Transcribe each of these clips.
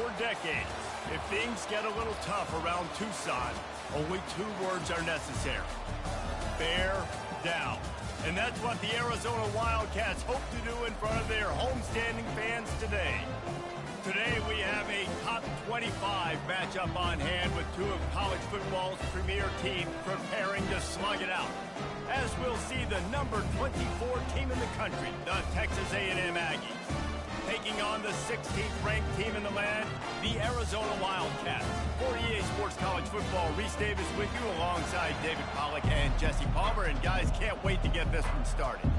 4 decades. If things get a little tough around Tucson, only 2 words are necessary. Bear down. And that's what the Arizona Wildcats hope to do in front of their homestanding fans today. Today we have a top 25 matchup on hand with 2 of college football's premier teams preparing to slug it out. As we'll see the number 24 team in the country, the Texas A&M Aggies, taking on the 16th ranked team in the land, the Arizona Wildcats. For EA Sports College Football, Reese Davis with you alongside David Pollack and Jesse Palmer. And guys, can't wait to get this one started.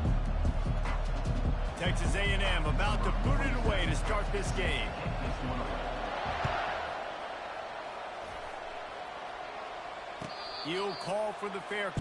Texas A&M about to boot it away to start this game. He'll call for the fair.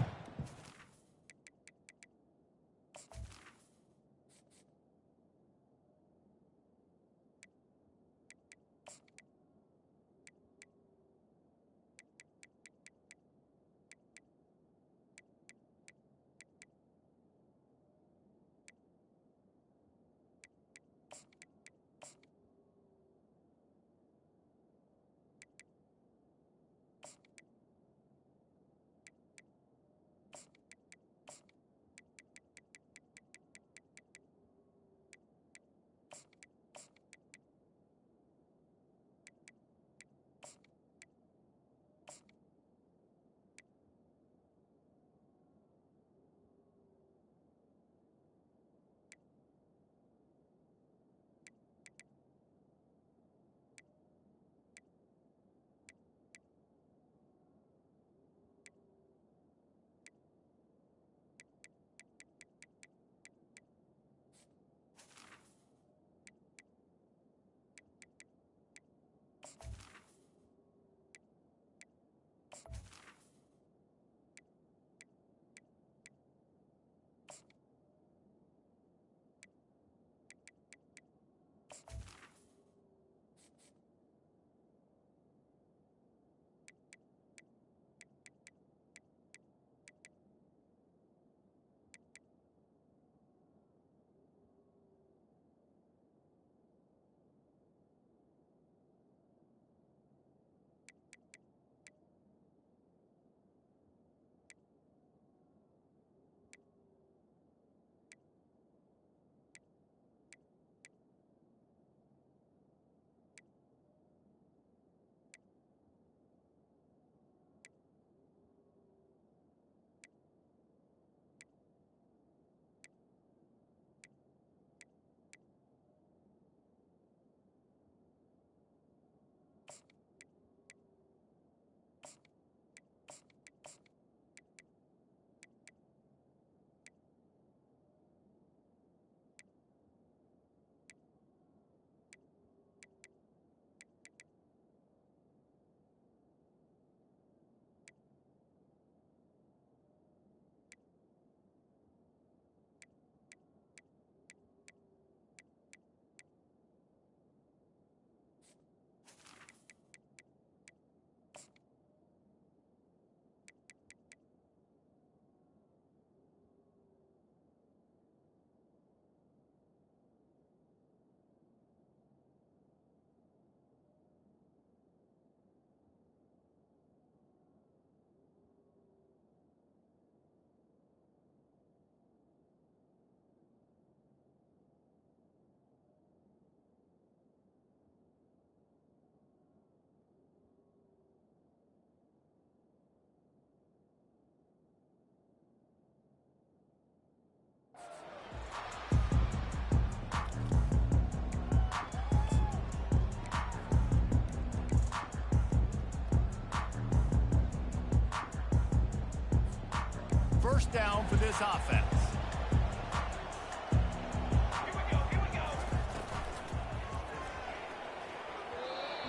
First down for this offense.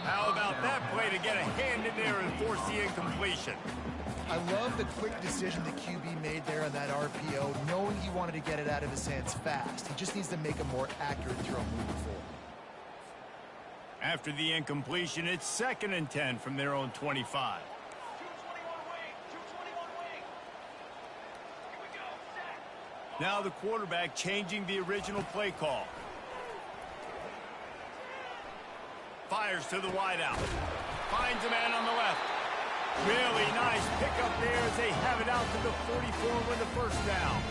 How about that play to get a hand in there and force the incompletion? I love the quick decision the QB made there on that RPO, knowing he wanted to get it out of his hands fast. He just needs to make a more accurate throw moving forward. After the incompletion, it's 2nd and 10 from their own 25. Now the quarterback changing the original play call. Fires to the wideout. Finds a man on the left. Really nice pickup there as they have it out to the 44 with the first down.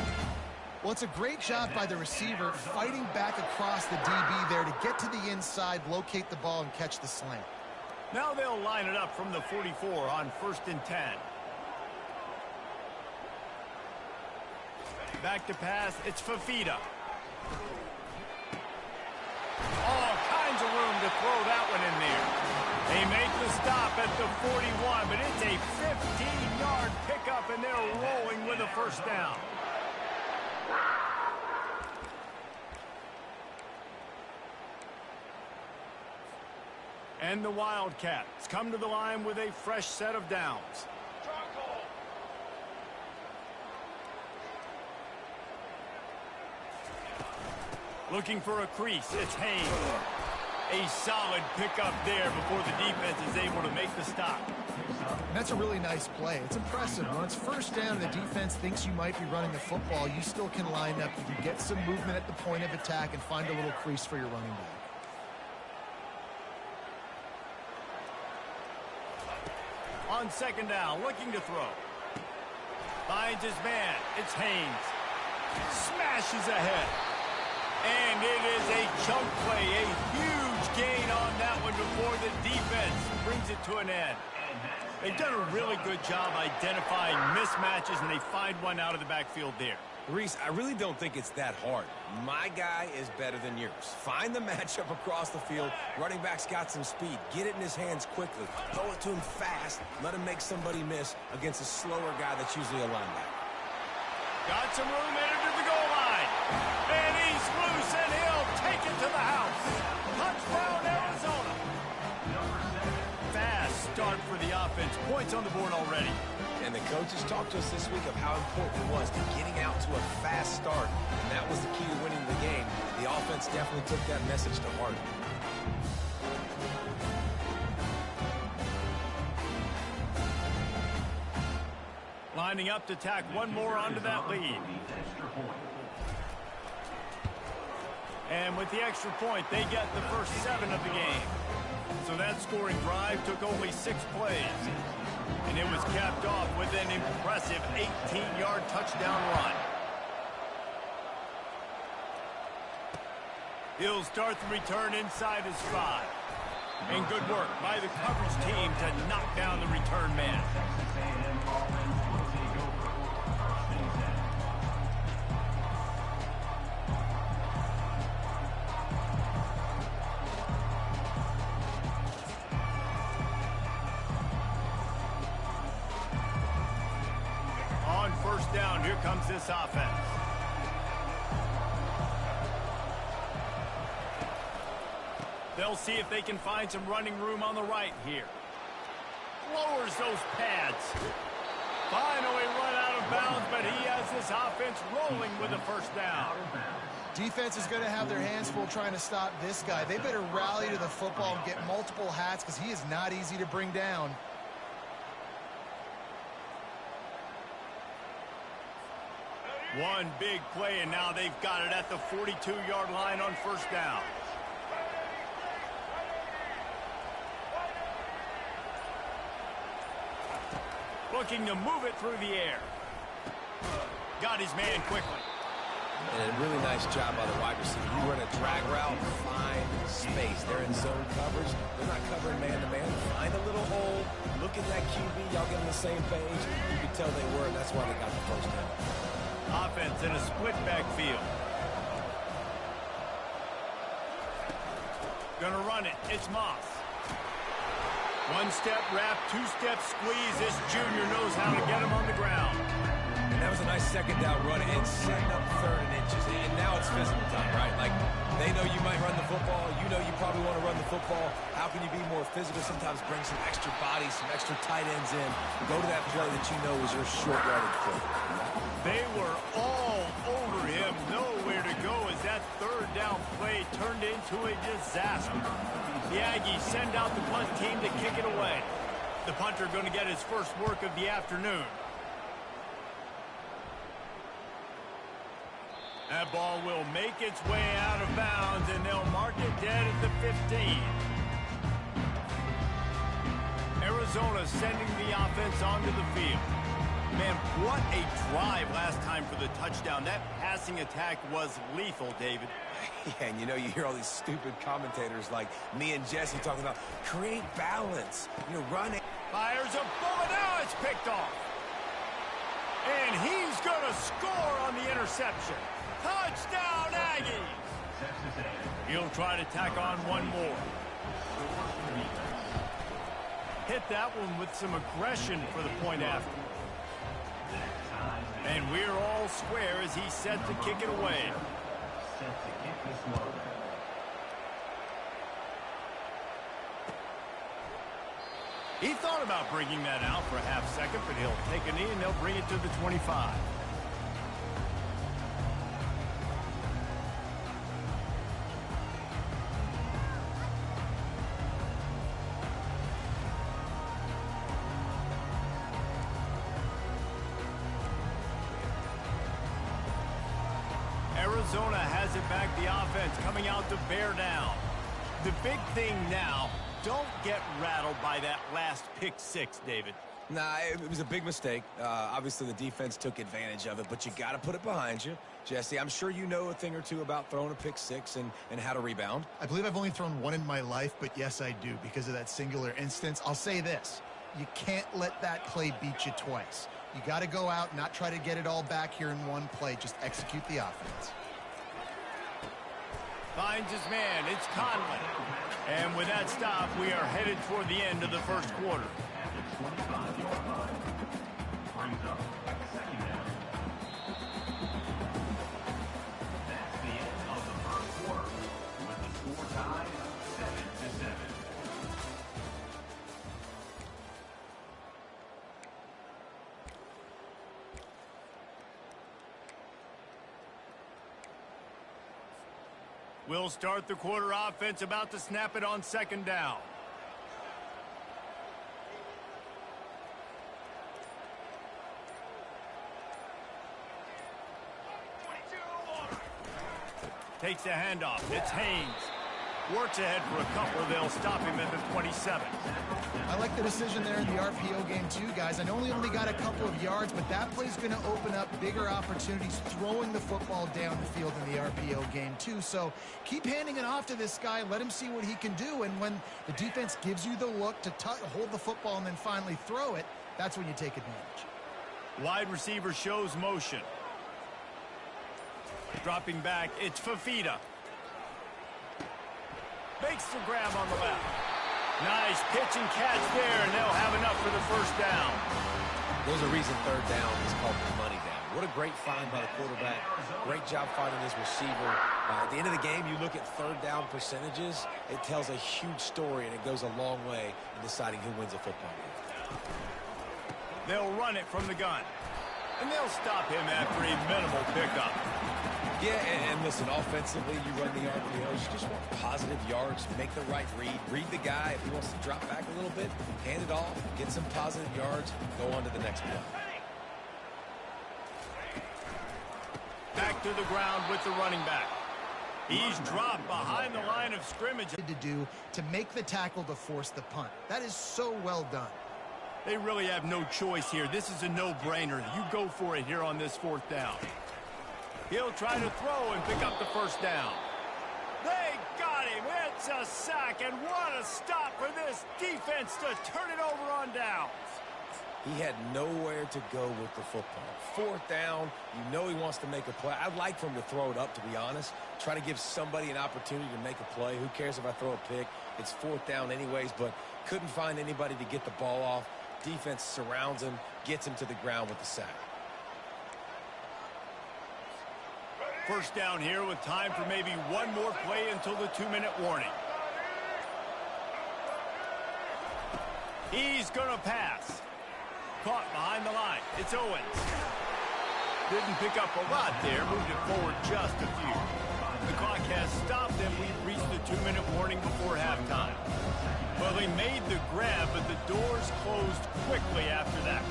Well, it's a great job by the receiver fighting back across the DB there to get to the inside, locate the ball, and catch the slant. Now they'll line it up from the 44 on 1st and 10. Back to pass, it's Fafita. All kinds of room to throw that one in there. They make the stop at the 41, but it's a 15-yard pickup, and they're rolling with a first down. And the Wildcats come to the line with a fresh set of downs. Looking for a crease, it's Haynes. A solid pickup there before the defense is able to make the stop. That's a really nice play. It's impressive. When it's first down and the defense thinks you might be running the football, you still can line up. You can get some movement at the point of attack and find a little crease for your running back. On 2nd down, looking to throw. Finds his man. It's Haynes. Smashes ahead. And it is a chunk play, a huge gain on that one before the defense brings it to an end. They've done a really good job identifying mismatches, and they find one out of the backfield there. Reese, I really don't think it's that hard. My guy is better than yours. Find the matchup across the field. Running back's got some speed. Get it in his hands quickly. Throw it to him fast. Let him make somebody miss against a slower guy that's usually a linebacker. Got some room headed to the goal line. And he's loose, and he'll take it to the house. Touchdown, Arizona. Fast start for the offense. Points on the board already. And the coaches talked to us this week of how important it was getting out to a fast start. And that was the key to winning the game. The offense definitely took that message to heart. Lining up to tack one more onto that lead. And with the extra point, they get the first 7 of the game. So that scoring drive took only 6 plays. And it was capped off with an impressive 18-yard touchdown run. He'll start the return inside his 5. And good work by the coverage team to knock down the return man. On 1st down, here comes this offense. They'll see if they can find some running room on the right here. Lowers those pads. Finally run out of bounds, but he has this offense rolling with a first down. Defense is going to have their hands full trying to stop this guy. They better rally to the football and get multiple hats because he is not easy to bring down. One big play, and now they've got it at the 42-yard line on 1st down. Looking to move it through the air. Got his man quickly. And a really nice job by the wide receiver. You run a drag route, find space. They're in zone coverage. They're not covering man-to-man. Find a little hole. Look at that QB. Y'all get on the same page. You can tell they were, and that's why they got the first down. Offense in a split backfield. Gonna run it. It's Moss. One-step wrap, two-step squeeze. This junior knows how to get him on the ground. And that was a nice 2nd down run and setting up 3rd and inches. And now it's physical time, right? Like, they know you might run the football. You know you probably want to run the football. How can you be more physical? Sometimes bring some extra bodies, some extra tight ends in. Go to that play that you know is your short yardage play. They were all over him. Nowhere to go as that 3rd down play turned into a disaster. The Aggies send out the punt team to kick it away. The punter going to get his first work of the afternoon. That ball will make its way out of bounds, and they'll mark it dead at the 15. Arizona sending the offense onto the field. Man, what a drive last time for the touchdown. That passing attack was lethal, David. Yeah, and you hear all these stupid commentators like me and Jesse talking about create balance. Run it. Fires a bullet. Now it's picked off. And he's going to score on the interception. Touchdown, Aggies. He'll try to tack on one more. Hit that one with some aggression for the point after. And we're all square as he's set to kick it away. He thought about bringing that out for a half second, but he'll take a knee and they'll bring it to the 25. Arizona has it back, the offense coming out to bear down. The big thing now, don't get rattled by that last pick six, David. Nah, it was a big mistake. Obviously, the defense took advantage of it, but you got to put it behind you. Jesse, I'm sure you know a thing or two about throwing a pick six and how to rebound. I believe I've only thrown one in my life, but yes, I do because of that singular instance. I'll say this. You can't let that play beat you twice. You got to go out, not try to get it all back here in one play. Just execute the offense. Finds his man. It's Conley. And with that stop, we are headed toward the end of the first quarter. We'll start the quarter offense, about to snap it on second down. Takes the handoff. It's Haynes. Works ahead for a couple. They'll stop him at the 27. I like the decision there in the RPO game too, guys. I know he only got a couple of yards, but that play's going to open up bigger opportunities throwing the football down the field in the RPO game too. So keep handing it off to this guy. Let him see what he can do. And when the defense gives you the look to hold the football and then finally throw it, that's when you take advantage. Wide receiver shows motion. Dropping back, it's Fafita. Makes the grab on the left. Nice pitch and catch there, and they'll have enough for the first down. There's a reason third down is called the money down. What a great find by the quarterback. Great job finding his receiver. At the end of the game, you look at third down percentages. It tells a huge story, and it goes a long way in deciding who wins a football game. They'll run it from the gun. And they'll stop him after a minimal pickup. Yeah, and listen, offensively, you run the RPOs. You just want positive yards, make the right read. Read the guy. If he wants to drop back a little bit, hand it off, get some positive yards, go on to the next play. Back to the ground with the running back. He's dropped behind the line of scrimmage. To do to make the tackle to force the punt. That is so well done. They really have no choice here. This is a no-brainer. You go for it here on this fourth down. He'll try to throw and pick up the first down. They got him. It's a sack, and what a stop for this defense to turn it over on downs. He had nowhere to go with the football. Fourth down, you know he wants to make a play. I'd like for him to throw it up, to be honest. Try to give somebody an opportunity to make a play. Who cares if I throw a pick? It's fourth down anyways, but couldn't find anybody to get the ball off. Defense surrounds him, gets him to the ground with the sack. First down here with time for maybe one more play until the 2-minute warning. He's going to pass. Caught behind the line. It's Owens. Didn't pick up a lot there. Moved it forward just a few. The clock has stopped, and we've reached the 2-minute warning before halftime. Well, they made the grab, but the doors closed quickly after that.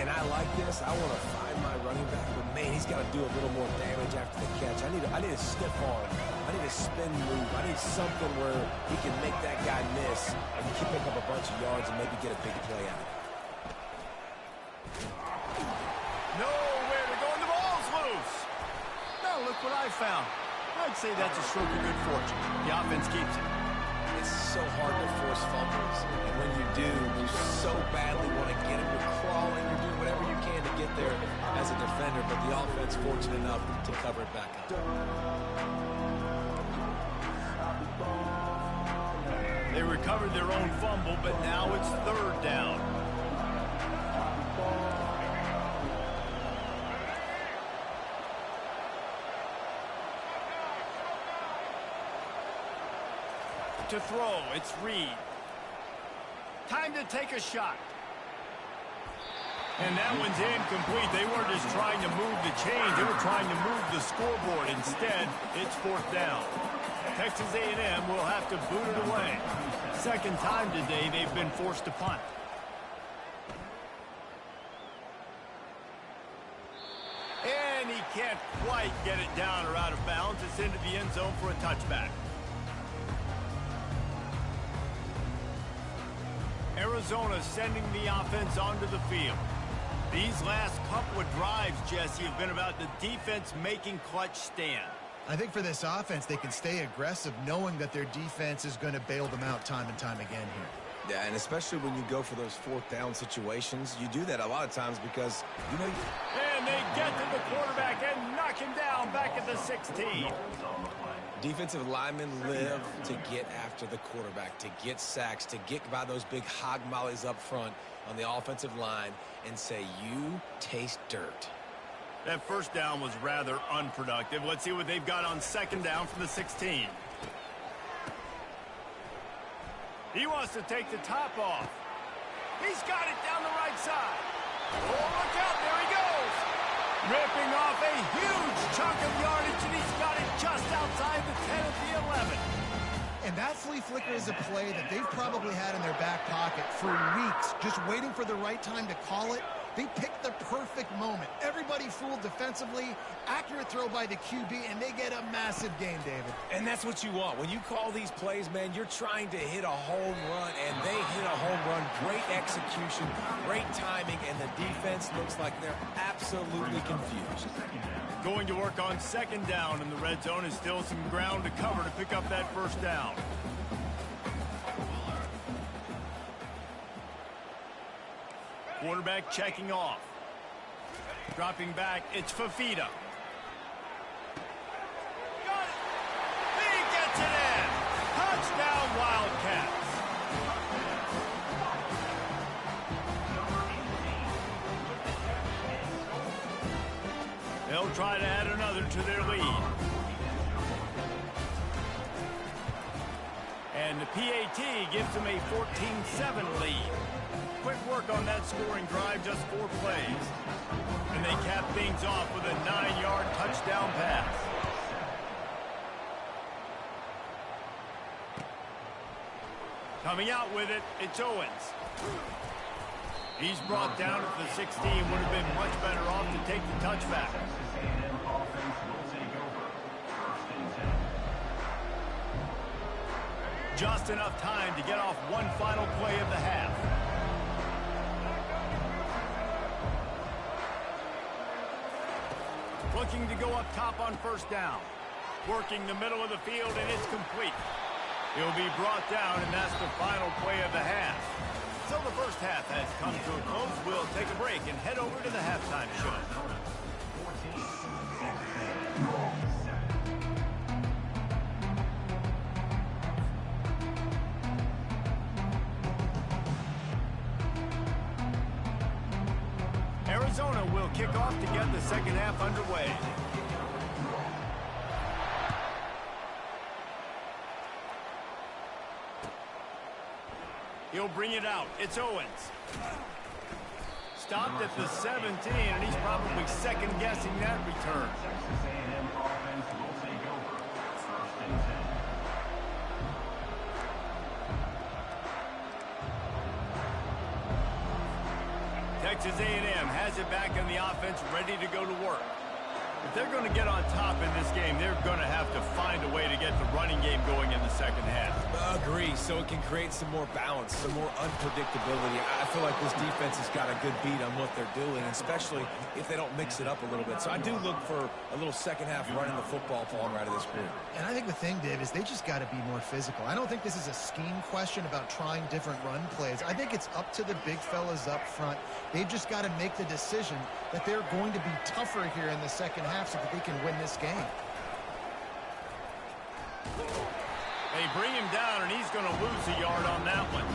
And I like this. I want to find my running back, but man, he's he's got to do a little more damage after the catch. I need a stiff arm. I need a spin move. I need something where he can make that guy miss and he can pick up a bunch of yards and maybe get a big play out of it. Nowhere to go, and the ball's loose. Now look what I found. I'd say that's a stroke of good fortune. The offense keeps it. It's so hard to force fumbles, and when you do, you so badly want to get him. You're crawling, you're doing whatever you can to get there as a defender, but the offense fortunate enough to cover it back up. They recovered their own fumble, but now it's third down. To throw, it's Reed. Time to take a shot. And that one's incomplete. They weren't just trying to move the chains. They were trying to move the scoreboard. Instead, it's fourth down. Texas A&M will have to boot it away. Second time today they've been forced to punt. And he can't quite get it down or out of bounds. It's into the end zone for a touchback. Arizona sending the offense onto the field. These last couple of drives, Jesse, have been about the defense making clutch stand. I think for this offense, they can stay aggressive knowing that their defense is going to bail them out time and time again here. Yeah, and especially when you go for those fourth down situations, you do that a lot of times because, you know... And they get to the quarterback and knock him down back at the 16. Defensive linemen live to get after the quarterback, to get sacks, to get by those big hog mollies up front on the offensive line and say, you taste dirt. That first down was rather unproductive. Let's see what they've got on second down from the 16. He wants to take the top off. He's got it down the right side. Oh, look out, there he goes. Ripping off a huge chunk of yardage, and he's got it just outside the 10 at the 11. And that flea flicker is a play that they've probably had in their back pocket for weeks, just waiting for the right time to call it. They picked the perfect moment. Everybody fooled defensively, accurate throw by the QB, and they get a massive gain, David. And that's what you want. When you call these plays, man, you're trying to hit a home run, and they hit a home run. Great execution, great timing, and the defense looks like they're absolutely confused. Going to work on second down, and the red zone is still some ground to cover to pick up that first down. Quarterback checking off. Dropping back, it's Fafita. Got it! He gets it in! Touchdown, Wildcats! They'll try to add another to their lead. And the PAT gives them a 14-7 lead. Quick work on that scoring drive, just 4 plays. And they cap things off with a 9-yard touchdown pass. Coming out with it, it's Owens. He's brought down at the 16. Would have been much better off to take the touchback. Just enough time to get off one final play of the half. Looking to go up top on first down. Working the middle of the field, and it's complete. He'll be brought down, and that's the final play of the half. So the first half has come to a close. We'll take a break and head over to the halftime show. Arizona will kick off to get the second half underway. He'll bring it out. It's Owens. Stopped at the 17, and he's probably second-guessing that return. Texas A&M has it back in the offense, ready to go to work. If they're going to get on top in this game, they're going to have to find a way to get the running game going in the second half. Agree, so it can create some more balance, some more unpredictability. I feel like this defense has got a good beat on what they're doing, especially if they don't mix it up a little bit. So I do look for a little second half running the football falling right of this group. And I think the thing, Dave, is they just got to be more physical. I don't think this is a scheme question about trying different run plays. I think it's up to the big fellas up front. They've just got to make the decision that they're going to be tougher here in the second half so that they can win this game. They bring him down, and he's going to lose a yard on that one.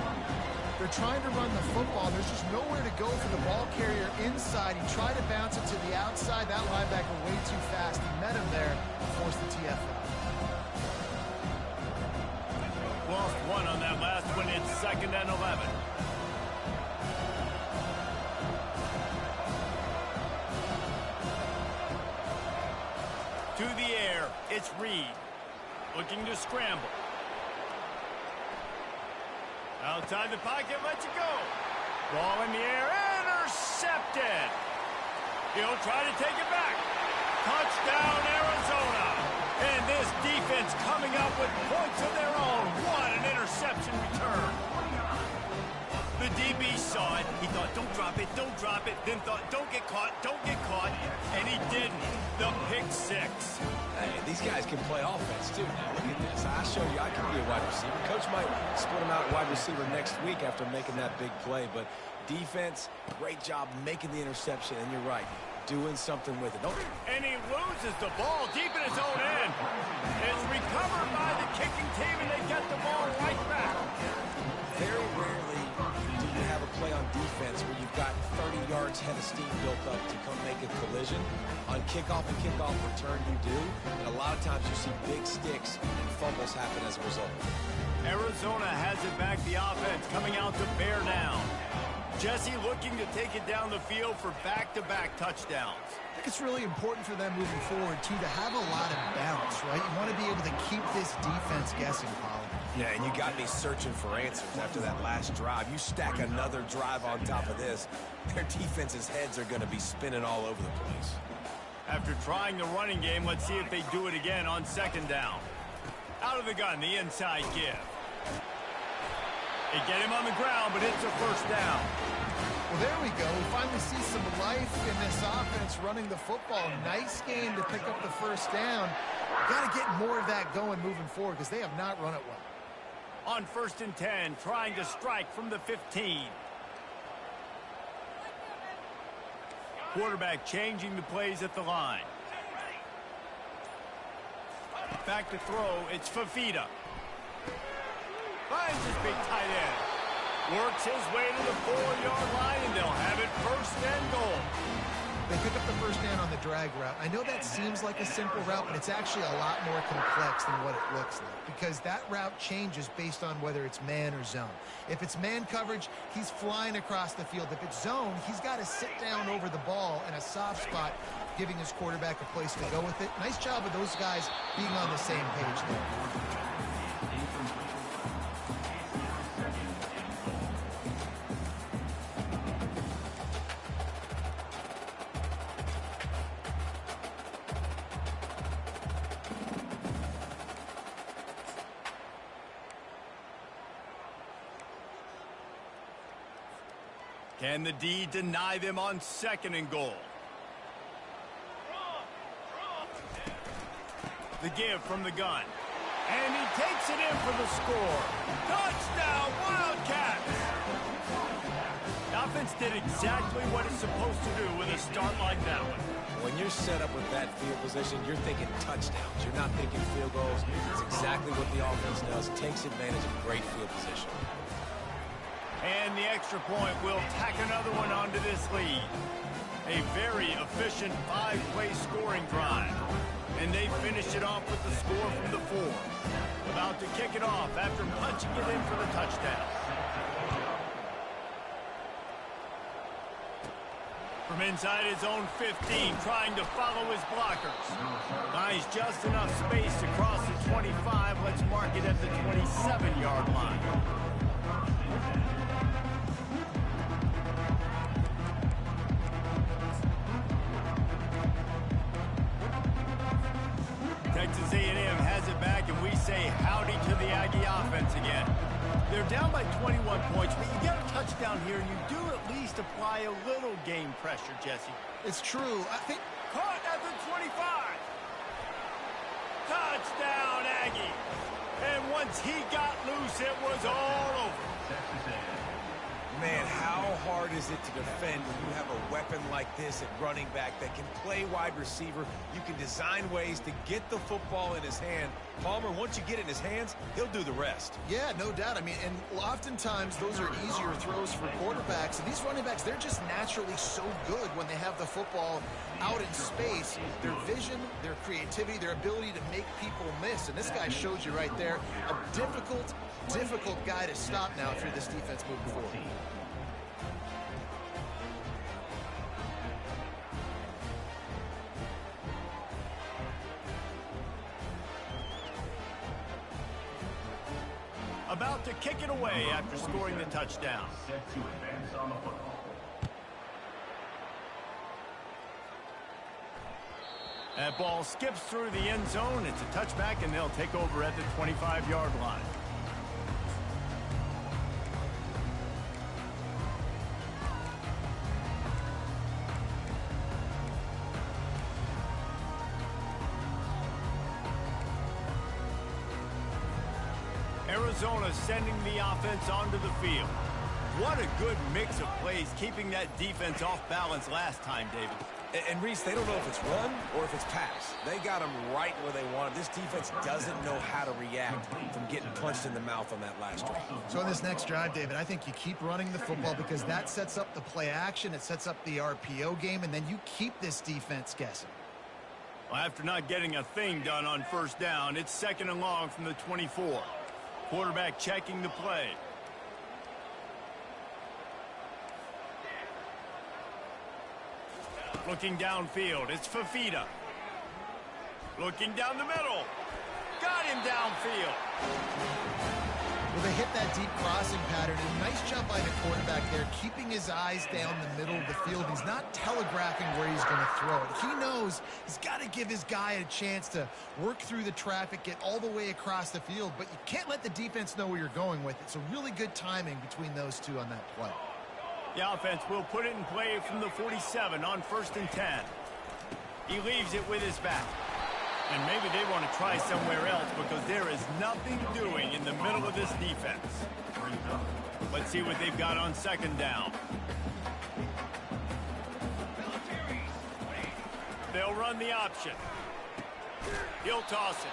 They're trying to run the football. There's just nowhere to go for the ball carrier inside. He tried to bounce it to the outside. That linebacker way too fast. He met him there and forced the TFL. Lost one on that last one. It's 2nd and 11. To the air, it's Reed. Looking to scramble. Outside the pocket, lets it go. Ball in the air, intercepted. He'll try to take it back. Touchdown, Arizona. And this defense coming up with points of their own. What an interception return. The DB saw it. He thought, don't drop it, don't drop it. Then thought, don't get caught, don't get caught. And he didn't. The pick six. Hey, these guys can play offense, too. Now, look at this. I show you I can be a wide receiver. Coach might split him out wide receiver next week after making that big play. But defense, great job making the interception. And you're right, doing something with it. And he loses the ball deep in his own end. It's recovered by the kicking team, and they get the ball right back. Very rarely do you have a play on defense where you've got 30 yards head of steam built up to come make a collision. On kickoff and kickoff return, you do. And a lot of times you see big sticks and fumbles happen as a result. Arizona has it back, the offense coming out to bear down. Jesse looking to take it down the field for back-to-back touchdowns. I think it's really important for them moving forward, too, to have a lot of bounce, right? You want to be able to keep this defense guessing, Colin. Yeah, and you got me searching for answers after that last drive. You stack another drive on top of this, their defense's heads are going to be spinning all over the place. After trying the running game, let's see if they do it again on 2nd down. Out of the gun, the inside give. They get him on the ground, but it's a 1st down. Well, there we go. We finally see some life in this offense running the football. Nice game to pick up the 1st down. Got to get more of that going moving forward because they have not run it well. On 1st and 10, trying to strike from the 15. Quarterback changing the plays at the line. Back to throw, it's Fafita. Finds his big tight end. Works his way to the 4-yard line, and they'll have it 1st and goal. They pick up the 1st down on the drag route. I know that seems like a simple route, but it's actually a lot more complex than what it looks like because that route changes based on whether it's man or zone. If it's man coverage, he's flying across the field. If it's zone, he's got to sit down over the ball in a soft spot, giving his quarterback a place to go with it. Nice job of those guys being on the same page there. Can the D deny them on 2nd and goal? The give from the gun. And he takes it in for the score. Touchdown, Wildcats! The offense did exactly what it's supposed to do with a start like that one. When you're set up with that field position, you're thinking touchdowns. You're not thinking field goals. It's exactly what the offense does. Takes advantage of great field position. And the extra point will tack another one onto this lead. A very efficient 5-play scoring drive. And they finish it off with the score from the 4. About to kick it off after punching it in for the touchdown. From inside his own 15, trying to follow his blockers. Buys just enough space to cross the 25. Let's mark it at the 27-yard line. Texas A&M has it back, and we say howdy to the Aggie offense again. They're down by 21 points, but you get a touchdown here, and you do at least apply a little game pressure, Jesse. It's true. I think... Caught at the 25. Touchdown, Aggie. And once he got loose, it was all over. Man, how hard is it to defend when you have a weapon like this at running back that can play wide receiver? You can design ways to get the football in his hand. Palmer, once you get it in his hands, he'll do the rest. Yeah, no doubt. I mean, and oftentimes those are easier throws for quarterbacks. And these running backs, they're just naturally so good when they have the football out in space. Their vision, their creativity, their ability to make people miss. And this guy shows you right there, a difficult guy to stop now if you're this defense moving forward. About to kick it away after scoring the touchdown. Set to advance on the football. That ball skips through the end zone. It's a touchback, and they'll take over at the 25-yard line. Arizona sending the offense onto the field. What a good mix of plays, keeping that defense off balance last time, David. And Reese, they don't know if it's run or if it's pass. They got them right where they want them. This defense doesn't know how to react from getting punched in the mouth on that last one. So in this next drive, David, I think you keep running the football because that sets up the play action, it sets up the RPO game, and then you keep this defense guessing. Well, after not getting a thing done on first down, it's second and long from the 24. Quarterback checking the play. Looking downfield, it's Fafita. Looking down the middle. Got him downfield. Well, they hit that deep crossing pattern. A nice job by the quarterback there, keeping his eyes down the middle of the field. He's not telegraphing where he's going to throw it. He knows he's got to give his guy a chance to work through the traffic, get all the way across the field, but you can't let the defense know where you're going with it. So really good timing between those two on that play. The offense will put it in play from the 47 on 1st and 10. He leaves it with his back. And maybe they want to try somewhere else because there is nothing doing in the middle of this defense. Let's see what they've got on second down. They'll run the option. He'll toss it.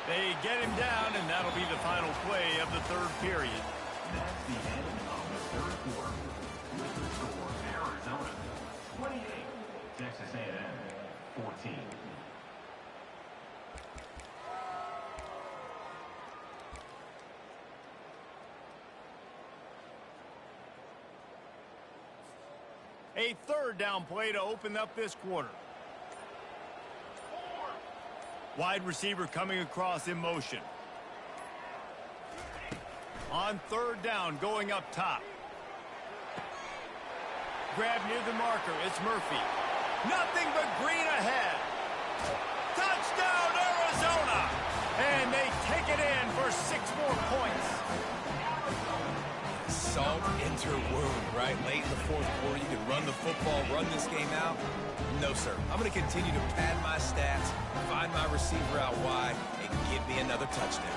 They get him down, and that'll be the final play of the third period. That's the end of the third quarter. With the score, Arizona 28, Texas A&M 14. A third down play to open up this quarter. Wide receiver coming across in motion. On third down, going up top. Grab near the marker, it's Murphy. Nothing but green ahead. Touchdown, Arizona! And they take it in for 6 more points. Salt into wound, right? Late in the fourth quarter, you can run the football, run this game out. No, sir. I'm going to continue to pad my stats, find my receiver out wide, and give me another touchdown.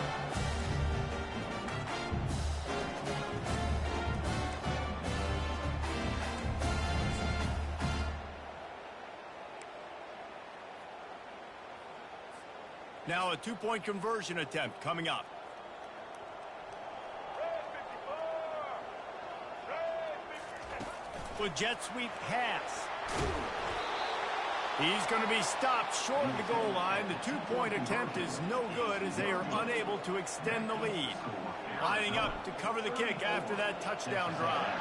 Now a 2-point conversion attempt coming up. With jet sweep pass. He's going to be stopped short of the goal line. The 2-point attempt is no good as they are unable to extend the lead. Lining up to cover the kick after that touchdown drive.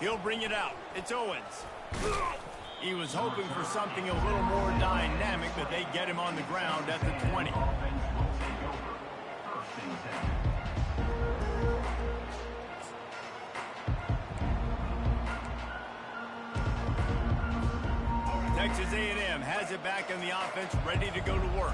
He'll bring it out. It's Owens. He was hoping for something a little more dynamic, but they get him on the ground at the 20. Texas A&M has it back in the offense, ready to go to work.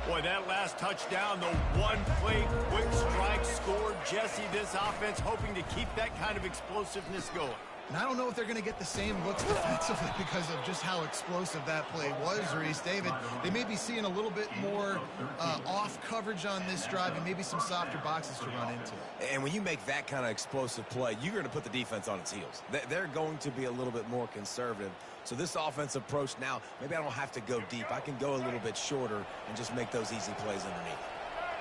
Boy, that last touchdown, the one-play quick strike scored. Jesse, this offense hoping to keep that kind of explosiveness going. And I don't know if they're going to get the same looks defensively because of just how explosive that play was, Reese. David, they may be seeing a little bit more off coverage on this drive and maybe some softer boxes to run into. And when you make that kind of explosive play, you're going to put the defense on its heels. They're going to be a little bit more conservative. So this offensive approach now, maybe I don't have to go deep. I can go a little bit shorter and just make those easy plays underneath.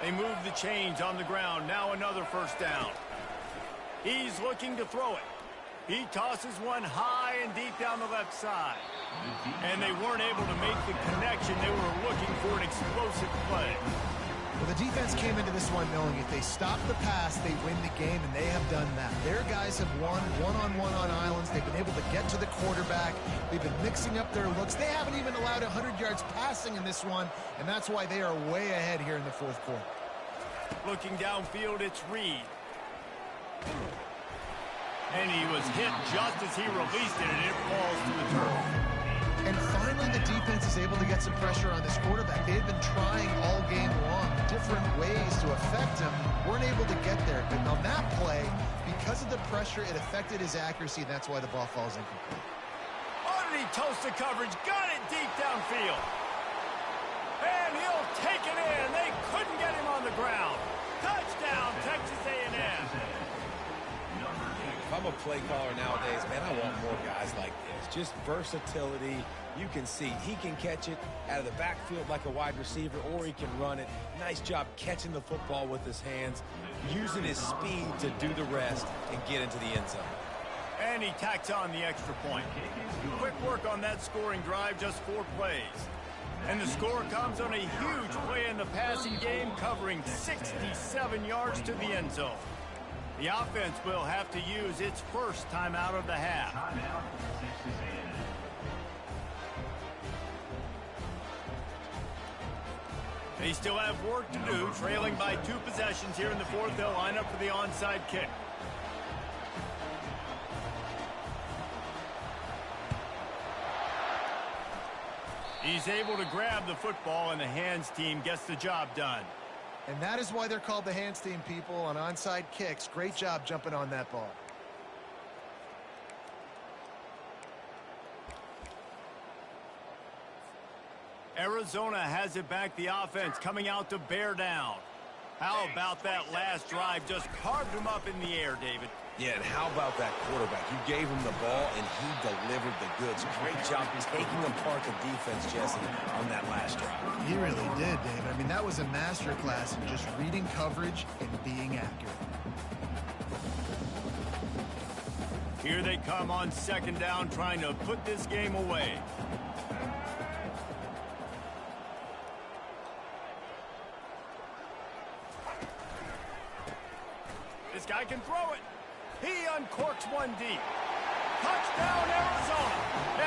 They move the chains on the ground. Now another first down. He's looking to throw it. He tosses one high and deep down the left side. And they weren't able to make the connection. They were looking for an explosive play. Well, the defense came into this one knowing if they stop the pass, they win the game, and they have done that. Their guys have won one-on-one on islands. They've been able to get to the quarterback. They've been mixing up their looks. They haven't even allowed 100 yards passing in this one, and that's why they are way ahead here in the fourth quarter. Looking downfield, it's Reed. And he was hit just as he released it, and it falls to the turf. And finally, the defense is able to get some pressure on this quarterback. They've been trying all game long different ways to affect him. Weren't able to get there. But on that play, because of the pressure, it affected his accuracy, and that's why the ball falls incomplete. Oh, did he toast the coverage? Got it deep downfield. And he'll take it in. They couldn't get him on the ground. Touchdown, Texas A&M. If I'm a play caller nowadays, man, I want more guys like this. Just versatility. You can see he can catch it out of the backfield like a wide receiver, or he can run it. Nice job catching the football with his hands, using his speed to do the rest and get into the end zone. And he tacks on the extra point. Quick work on that scoring drive, just 4 plays. And the score comes on a huge play in the passing game, covering 67 yards to the end zone. The offense will have to use its first timeout of the half. They still have work to do, trailing by 2 possessions here in the fourth. They'll line up for the onside kick. He's able to grab the football, and the hands team gets the job done. And that is why they're called the hands team, people, on onside kicks. Great job jumping on that ball. Arizona has it back, the offense coming out to bear down. How about that last drive? Just carved him up in the air, David. Yeah, and how about that quarterback? You gave him the ball, and he delivered the goods. Great job taking apart the defense, Jesse, on that last drive. He really did, David. I mean, that was a masterclass in just reading coverage and being accurate. Here they come on second down, trying to put this game away. This guy can throw it. He uncorks one deep. Touchdown, Arizona.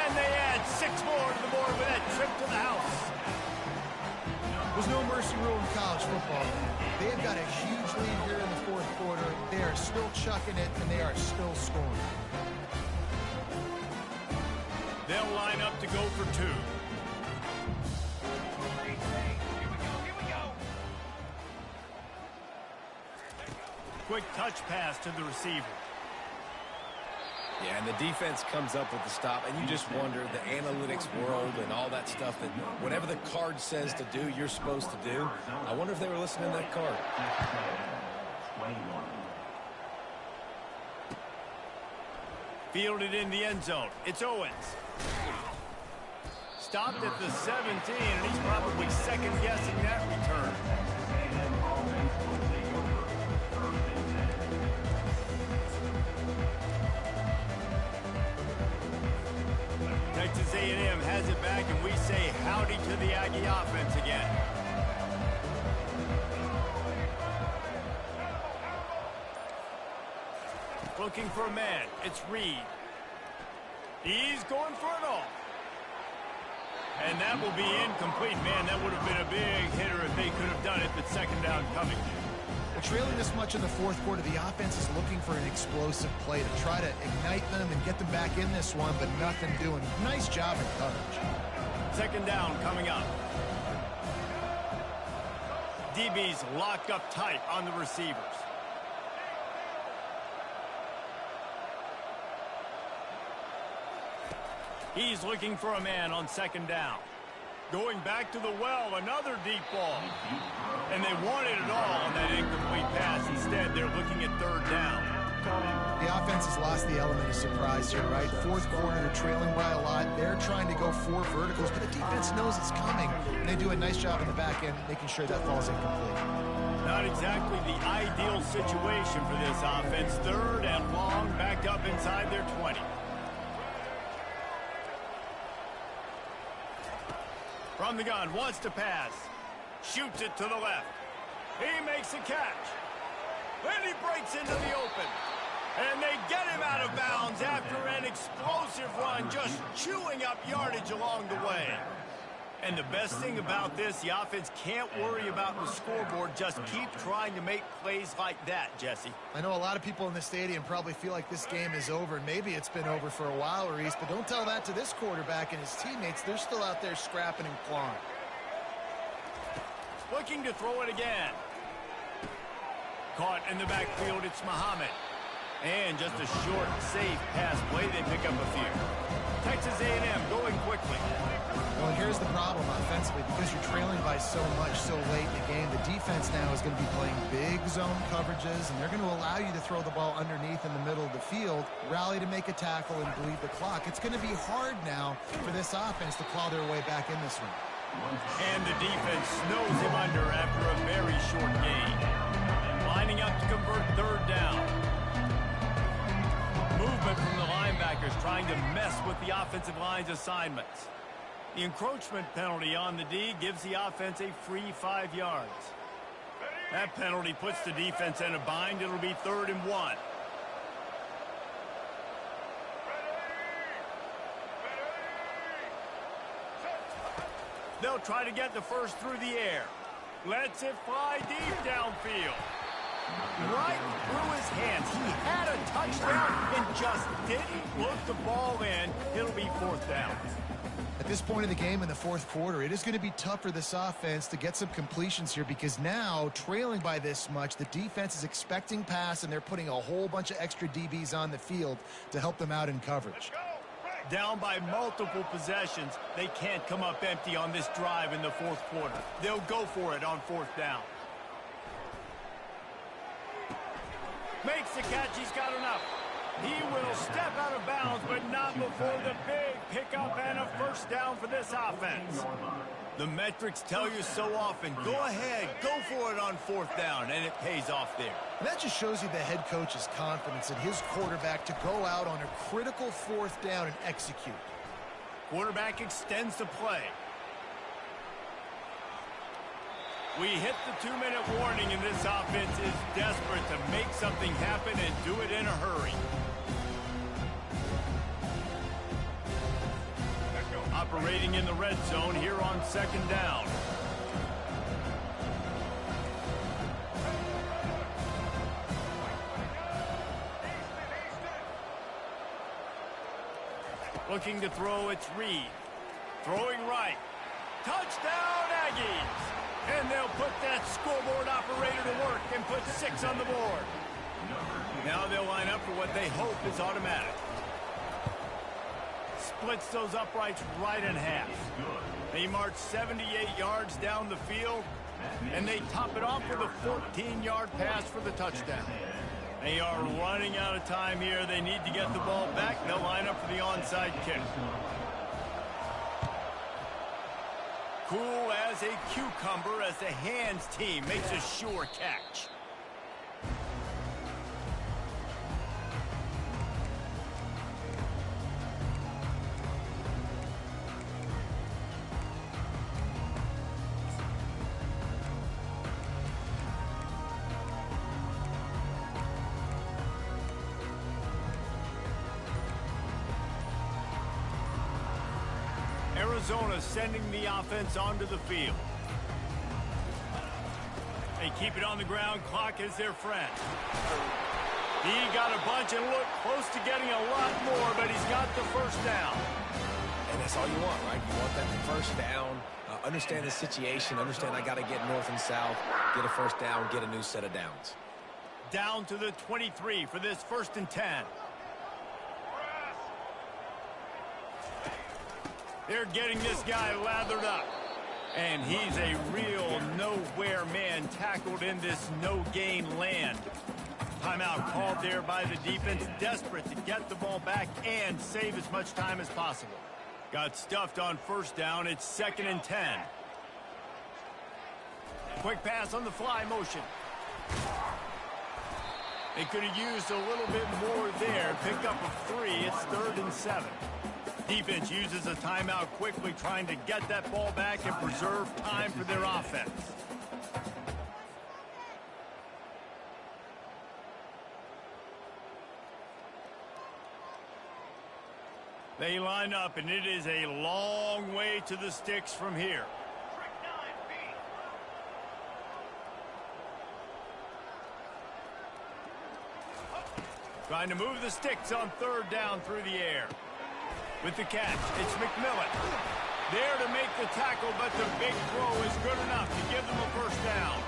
And they add 6 more to the board with that trip to the house. There's no mercy rule in college football. They have got a huge lead here in the fourth quarter. They are still chucking it, and they are still scoring. They'll line up to go for 2. Quick touch pass to the receiver. Yeah, and the defense comes up with the stop, and you just wonder, the analytics world and all that stuff, that whatever the card says to do, you're supposed to do. I wonder if they were listening to that card. Fielded in the end zone. It's Owens. Stopped at the 17, and he's probably second-guessing that return. Texas A&M has it back, and we say howdy to the Aggie offense again. Looking for a man. It's Reed. He's going for it all. And that will be incomplete. Man, that would have been a big hitter if they could have done it, but second down coming. Well, trailing this much in the fourth quarter, the offense is looking for an explosive play to try to ignite them and get them back in this one, but nothing doing. Nice job in coverage. Second down coming up. DB's locked up tight on the receivers. He's looking for a man on second down. Going back to the well, another deep ball. And they wanted it all on that incomplete pass. Instead, they're looking at third down. The offense has lost the element of surprise here, right? Fourth quarter, they're trailing by a lot. They're trying to go 4 verticals, but the defense knows it's coming. And they do a nice job in the back end, making sure that falls incomplete. Not exactly the ideal situation for this offense. Third and long, backed up inside their 20. From the gun, wants to pass. Shoots it to the left. He makes a catch. Then he breaks into the open. And they get him out of bounds after an explosive run, just chewing up yardage along the way. And the best thing about this, the offense can't worry about the scoreboard. Just keep trying to make plays like that, Jesse. I know a lot of people in the stadium probably feel like this game is over, and maybe it's been over for a while, Reese, but don't tell that to this quarterback and his teammates. They're still out there scrapping and clawing. Looking to throw it again. Caught in the backfield, it's Muhammad. And just a short, safe pass play. They pick up a few. Texas A&M going quickly. Well, here's the problem offensively. Because you're trailing by so much so late in the game, the defense now is going to be playing big zone coverages, and they're going to allow you to throw the ball underneath in the middle of the field, rally to make a tackle, and bleed the clock. It's going to be hard now for this offense to claw their way back in this one. And the defense snows him under after a very short gain. Lining up to convert third down. Movement from the linebackers trying to mess with the offensive line's assignments. The encroachment penalty on the D gives the offense a free 5 yards. That penalty puts the defense in a bind. It'll be 3rd and 1. They'll try to get the first through the air. Lets it fly deep downfield. Right through his hands. He had a touchdown and just didn't look the ball in. It'll be 4th down. At this point in the game in the fourth quarter, it is going to be tough for this offense to get some completions here because now, trailing by this much, the defense is expecting pass, and they're putting a whole bunch of extra DBs on the field to help them out in coverage. Down by multiple possessions, they can't come up empty on this drive in the fourth quarter. They'll go for it on 4th down. Makes the catch, he's got enough. He will step out of bounds, but not before the big pickup and a first down for this offense. The metrics tell you so often, go ahead, go for it on 4th down, and it pays off there. And that just shows you the head coach's confidence in his quarterback to go out on a critical 4th down and execute. Quarterback extends the play. We hit the 2-minute warning, and this offense is desperate to make something happen and do it in a hurry. Operating in the red zone here on 2nd down. Looking to throw, it's Reed. Throwing right. Touchdown, Aggies! And they'll put that scoreboard operator to work and put 6 on the board. Now they'll line up for what they hope is automatic. Splits those uprights right in half. They march 78 yards down the field, and they top it off with a 14-yard pass for the touchdown. They are running out of time here. They need to get the ball back. They'll line up for the onside kick. Cool as a cucumber as the hands team makes a sure catch. Arizona sending the offense onto the field. They They keep it on the ground. Clock is their friend. He got a bunch and looked close to getting a lot more, but he's got the first down. And that's all you want, right? You want that first down. Understand the situation. Understand I got to get north and south, get a first down, get a new set of downs. Down to the 23 for this 1st and 10. They're getting this guy lathered up. And he's a real nowhere man tackled in this no-gain land. Timeout called there by the defense, desperate to get the ball back and save as much time as possible. Got stuffed on 1st down. It's 2nd and 10. Quick pass on the fly motion. They could have used a little bit more there. Pick up a 3. It's 3rd and 7. Defense uses a timeout quickly, trying to get that ball back and preserve time for their offense. They line up, and it is a long way to the sticks from here. Trying to move the sticks on 3rd down through the air. With the catch, it's McMillan. There to make the tackle, but the big throw is good enough to give them a 1st down.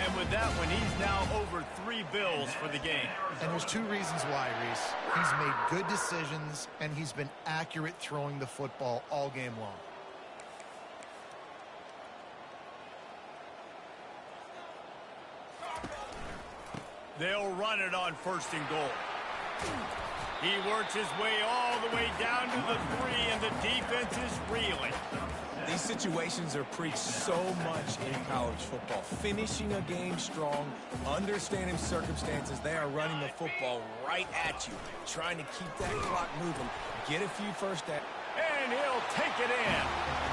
And with that one, he's now over 3 bills for the game. And there's 2 reasons why, Reese. He's made good decisions, and he's been accurate throwing the football all game long. They'll run it on 1st and goal. He works his way all the way down to the 3, and the defense is reeling. These situations are preached so much in college football. Finishing a game strong, understanding circumstances. They are running the football right at you, trying to keep that clock moving, get a few first downs. And he'll take it in.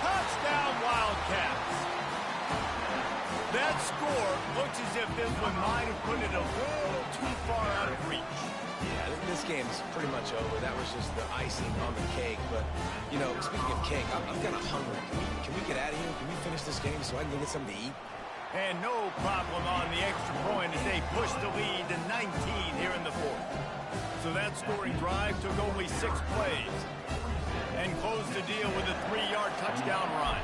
Touchdown, Wildcats. That score looks as if this one might have put it a little too far out of reach. Yeah, this game is pretty much over. That was just the icing on the cake. But, you know, speaking of cake, I'm kind of hungry. Can we get out of here? Can we finish this game so I can go get something to eat? And no problem on the extra point as they push the lead to 19 here in the 4th. So that scoring drive took only 6 plays and closed the deal with a 3-yard touchdown run.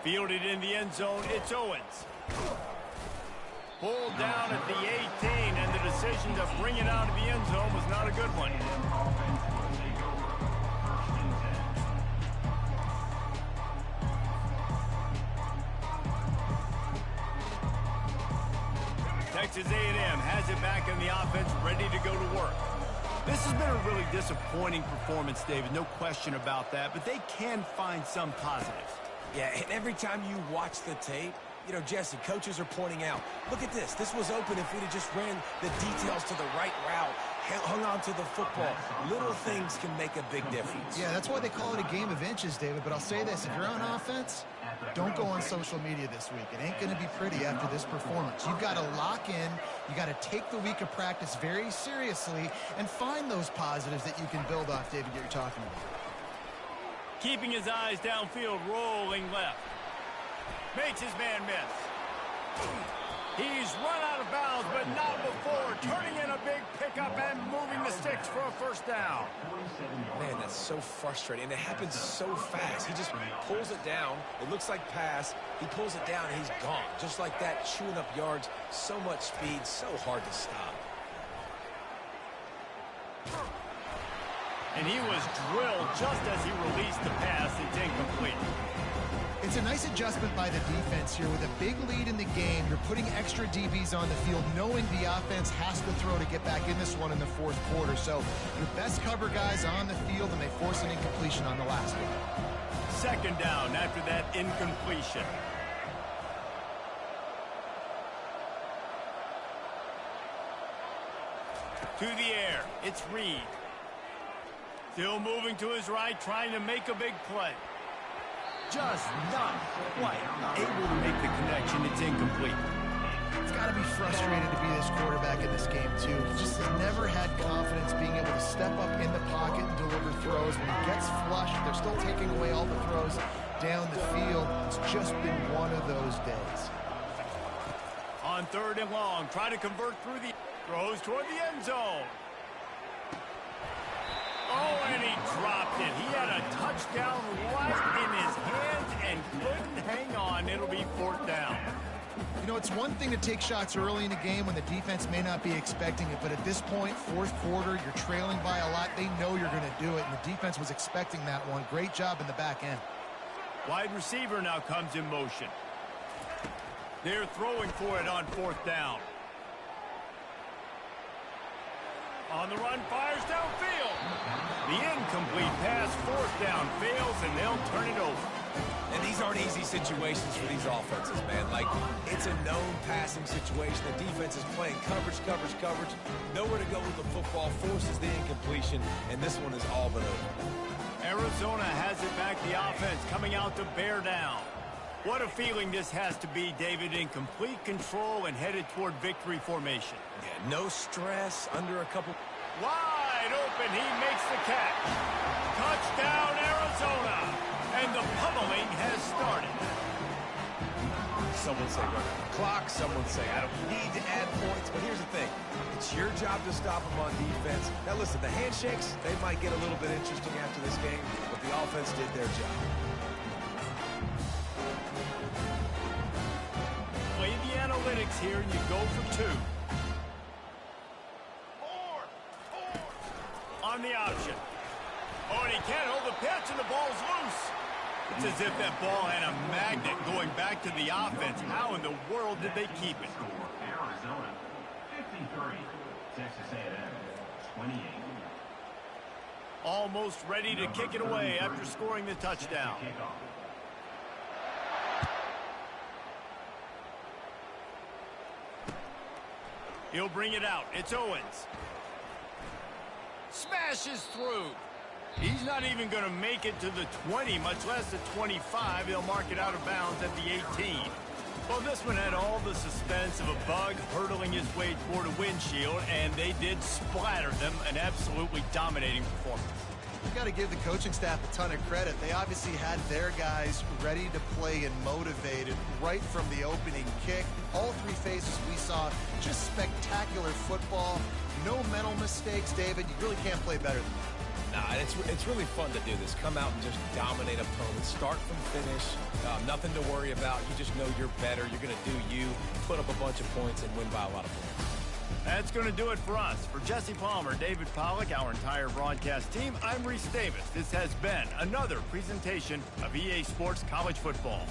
Fielded in the end zone, it's Owens. Pulled down at the 18, and the decision to bring it out of the end zone was not a good one. Texas A&M has it back in the offense, ready to go to work. This has been a really disappointing performance, David, no question about that, but they can find some positives. Yeah, and every time you watch the tape, you know, Jesse, coaches are pointing out, look at this. This was open if we'd have just ran the details to the right route, hung on to the football. Little things can make a big difference. Yeah, that's why they call it a game of inches, David. But I'll say this, if you're on offense, don't go on social media this week. It ain't going to be pretty after this performance. You've got to lock in. You got to take the week of practice very seriously and find those positives that you can build off, David, that you're talking about. Keeping his eyes downfield, rolling left. Makes his man miss. He's run out of bounds, but not before. Turning in a big pickup and moving the sticks for a 1st down. Man, that's so frustrating. And it happens so fast. He just pulls it down. It looks like pass. He pulls it down, and he's gone. Just like that, chewing up yards. So much speed, so hard to stop. And he was drilled just as he released the pass. It's incomplete. It's a nice adjustment by the defense here. With a big lead in the game, you're putting extra DBs on the field, knowing the offense has to throw to get back in this one in the 4th quarter. So your best cover guys on the field, and they force an incompletion on the last one. 2nd down after that incompletion. To the air, it's Reed. Still moving to his right, trying to make a big play. Just not quite able to make the connection. It's incomplete. It's got to be frustrated to be this quarterback in this game, too. He just has never had confidence being able to step up in the pocket and deliver throws. When he gets flushed, they're still taking away all the throws. down the field. It's just been one of those days. On 3rd and long, try to convert through the... Throws toward the end zone. Oh, and he dropped it. He had a touchdown right in his hands and couldn't hang on. It'll be 4th down. You know, it's one thing to take shots early in the game when the defense may not be expecting it, but at this point, 4th quarter, you're trailing by a lot. They know you're going to do it, and the defense was expecting that one. Great job in the back end. Wide receiver now comes in motion. They're throwing for it on 4th down. On the run, fires downfield. The incomplete pass, 4th down, fails, and they'll turn it over. And these aren't easy situations for these offenses, man. Like, it's a known passing situation. The defense is playing coverage. Nowhere to go with the football, forces the incompletion, and this one is all but over. Arizona has it back, the offense coming out to bear down. What a feeling this has to be, David, in complete control and headed toward victory formation. Yeah, no stress, under a couple... Wide open, he makes the catch. Touchdown, Arizona. And the pummeling has started. Some would say run out the clock. Some would say I don't need to add points. But here's the thing. It's your job to stop them on defense. Now, listen, the handshakes, they might get a little bit interesting after this game, but the offense did their job. Play the analytics here, and you go for 2. On the option. Oh, and he can't hold the pitch, and the ball's loose. It's as if that ball had a magnet going back to the offense. How in the world did they keep it? Arizona 53, Texas A&M 28. Almost ready to kick it away after scoring the touchdown. He'll bring it out. It's Owens. Smashes through. He's not even going to make it to the 20, much less the 25. They'll mark it out of bounds at the 18. Well, this one had all the suspense of a bug hurtling his way toward a windshield, and they did splatter them. An absolutely dominating performance. You've got to give the coaching staff a ton of credit. They obviously had their guys ready to play and motivated right from the opening kick. All 3 phases we saw, just spectacular football. No mental mistakes, David. You really can't play better than that. Nah, it's really fun to do this. Come out and just dominate opponents. Start from finish. Nothing to worry about. You just know you're better. You're going to do you, put up a bunch of points, and win by a lot of points. That's going to do it for us. For Jesse Palmer, David Pollack, our entire broadcast team, I'm Reese Davis. This has been another presentation of EA Sports College Football.